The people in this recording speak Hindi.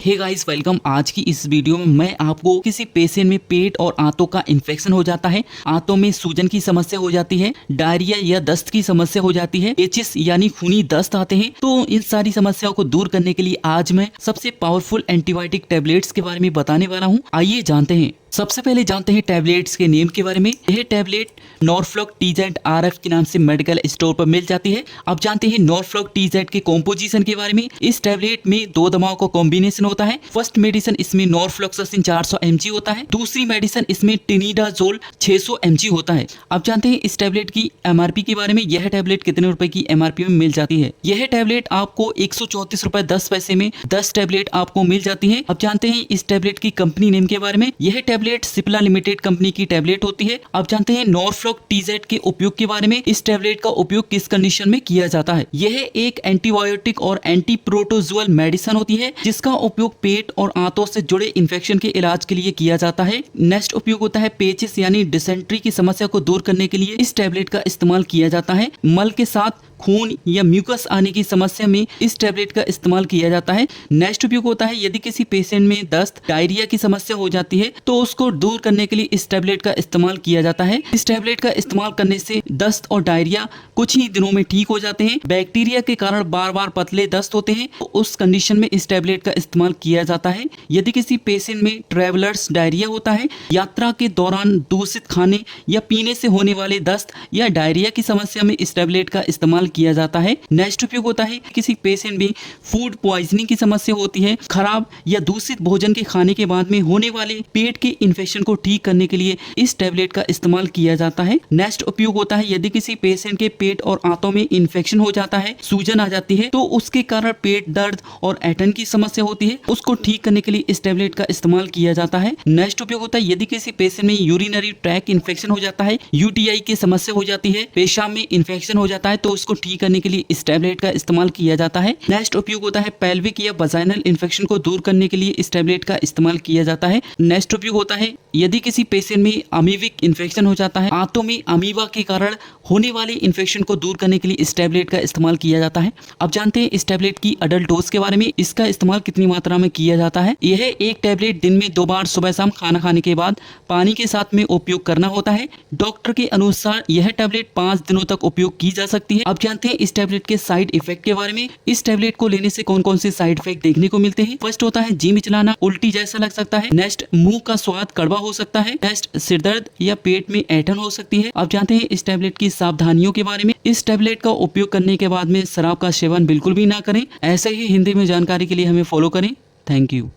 Hey guys welcome. आज की इस वीडियो में मैं आपको किसी पेशेंट में पेट और आंतों का इन्फेक्शन हो जाता है, आंतों में सूजन की समस्या हो जाती है, डायरिया या दस्त की समस्या हो जाती है, एचिस यानी खूनी दस्त आते हैं। तो इन सारी समस्याओं को दूर करने के लिए आज मैं सबसे पावरफुल एंटीबायोटिक टैबलेट्स के बारे में बताने वाला हूँ। आइए जानते हैं। सबसे पहले जानते हैं टैबलेट्स के नेम के बारे में। यह टैबलेट नॉर्फ्लॉक TZ RF के नाम से मेडिकल स्टोर पर मिल जाती है। अब जानते हैं नॉर्फ्लॉक TZ के कॉम्पोजिशन के बारे में। इस टैबलेट में दो दवाओं का कॉम्बिनेशन होता है। फर्स्ट मेडिसिन इसमें नॉर्फ्लॉक्सासिन 400 mg होता है, दूसरी मेडिसिन इसमें टिनिडाजोल 600 mg होता है। अब जानते हैं इस टैबलेट की MRP के बारे में। यह टैबलेट कितने रुपए की MRP में मिल जाती है। यह टैबलेट आपको 134 रुपए 10 पैसे में 10 टैबलेट आपको मिल जाती है। अब जानते हैं इस टैबलेट की कंपनी नेम के बारे में। यह टैबलेट सिप्ला लिमिटेड कंपनी की टैबलेट होती है। अब जानते हैं नॉर्फ्लॉक TZ के उपयोग के बारे में। इस टैबलेट का उपयोग किस कंडीशन में किया जाता है। यह एक एंटीबायोटिक और एंटी प्रोटोजुअल मेडिसिन होती है जिसका उपयोग पेट और आंतों से जुड़े इन्फेक्शन के इलाज के लिए किया जाता है। नेक्स्ट उपयोग होता है पेचिस यानी डिसेंट्री की समस्या को दूर करने के लिए इस टैबलेट का इस्तेमाल किया जाता है। मल के साथ खून या म्यूकस आने की समस्या में इस टैबलेट का इस्तेमाल किया जाता है। नेक्स्ट उपयोग होता है यदि किसी पेशेंट में दस्त डायरिया की समस्या हो जाती है तो उसको दूर करने के लिए इस टैबलेट का इस्तेमाल किया जाता है। इस टैबलेट का इस्तेमाल करने से दस्त और डायरिया कुछ ही दिनों में ठीक हो जाते हैं। बैक्टीरिया के कारण बार बार पतले दस्त होते हैं तो उस कंडीशन में इस टैबलेट का इस्तेमाल किया जाता है। यदि किसी पेशेंट में ट्रेवलर्स डायरिया होता है, यात्रा के दौरान दूषित खाने या पीने से होने वाले दस्त या डायरिया की समस्या में इस टैबलेट का इस्तेमाल किया जाता है। नेक्स्ट उपयोग होता है किसी पेशेंट में फूड पॉइजनिंग की समस्या होती है, खराब या दूषित भोजन के खाने के बाद में होने वाले पेट के इन्फेक्शन को ठीक करने के लिए इस टैबलेट का इस्तेमाल किया जाता है। नेक्स्ट उपयोग होता है यदि किसी पेशेंट के पेट और आंतों में इन्फेक्शन हो जाता है, सूजन आ जाती है तो उसके कारण पेट दर्द और ऐंठन की समस्या होती है, उसको ठीक करने के लिए इस टैबलेट का इस्तेमाल किया जाता है। नेक्स्ट उपयोग होता है यदि किसी पेशेंट में यूरिनरी ट्रैक इन्फेक्शन हो जाता है, UTI की समस्या हो जाती है, पेशाब में इन्फेक्शन हो जाता है तो उसको ठीक करने के लिए इस टैबलेट का इस्तेमाल किया जाता है। नेक्स्ट उपयोग होता है पेल्विक या वजाइनल इन्फेक्शन को दूर करने के लिए इस टैबलेट का इस्तेमाल किया जाता है। नेक्स्ट उपयोग होता है यदि किसी पेशेंट में अमीबिक इन्फेक्शन हो जाता है, आंतों में अमीबा के कारण होने वाले इन्फेक्शन को दूर करने के लिए इस टैबलेट का इस्तेमाल किया जाता है। अब जानते हैं इस टैबलेट की अडल्ट डोज के बारे में। इसका इस्तेमाल कितनी मात्रा में किया जाता है। यह एक टैबलेट दिन में 2 बार सुबह शाम खाना खाने के बाद पानी के साथ में उपयोग करना होता है। डॉक्टर के अनुसार यह टैबलेट 5 दिनों तक उपयोग की जा सकती है। अब जानते हैं इस टैबलेट के साइड इफेक्ट के बारे में। इस टैबलेट को लेने से कौन कौन से साइड इफेक्ट देखने को मिलते हैं। फर्स्ट होता है जी मिचलाना, उल्टी जैसा लग सकता है। नेक्स्ट मुंह का स्वाद कड़वा हो सकता है। नेक्स्ट सिरदर्द या पेट में ऐंठन हो सकती है। अब जानते हैं इस टैबलेट की सावधानियों के बारे में। इस टैबलेट का उपयोग करने के बाद में शराब का सेवन बिल्कुल भी ना करें। ऐसे ही हिंदी में जानकारी के लिए हमें फॉलो करें। Thank you.